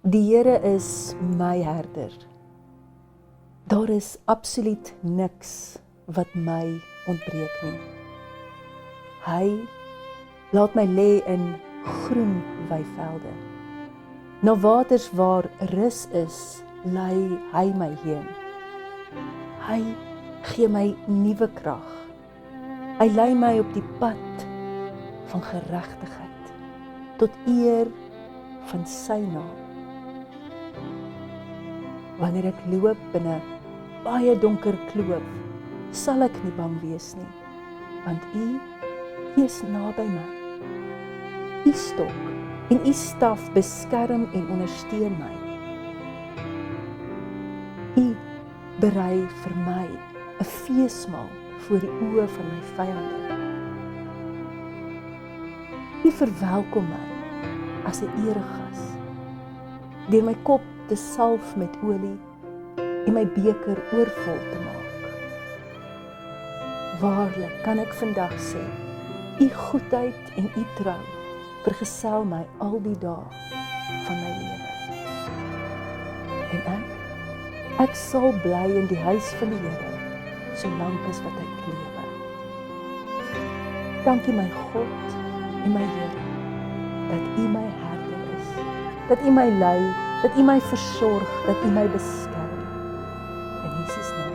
Die Here is my herder. Daar is absoluut niks wat my ontbreek nie. Hy laat my lê in groen weivelde. Na waters waar rus is, lei hy my heen. Hy gee my nuwe krag. Hy lei my op die pad van geregtigheid, tot eer van sy naam. Wanneer ek loop in 'n baie donker kloof, sal ek nie bang wees nie, want U is naby my. U stok en U staf beskerm en ondersteun my. U berei vir my 'n feesmaal voor die oë van my vyande. U verwelkom my as 'n eregas, deur my kop te salf met olie en my beker oorvol te maak. Waarlik kan ek vandag sê, U goedheid en U trou vergesel my al die dae van my lewe. En ek sal bly in die huis van die Here, solank as wat ek lewe. Dankie my God en my Here, dat U my herder is, dat U my lei, dat U my versorg, dat U my beskerm. In Jesus naam.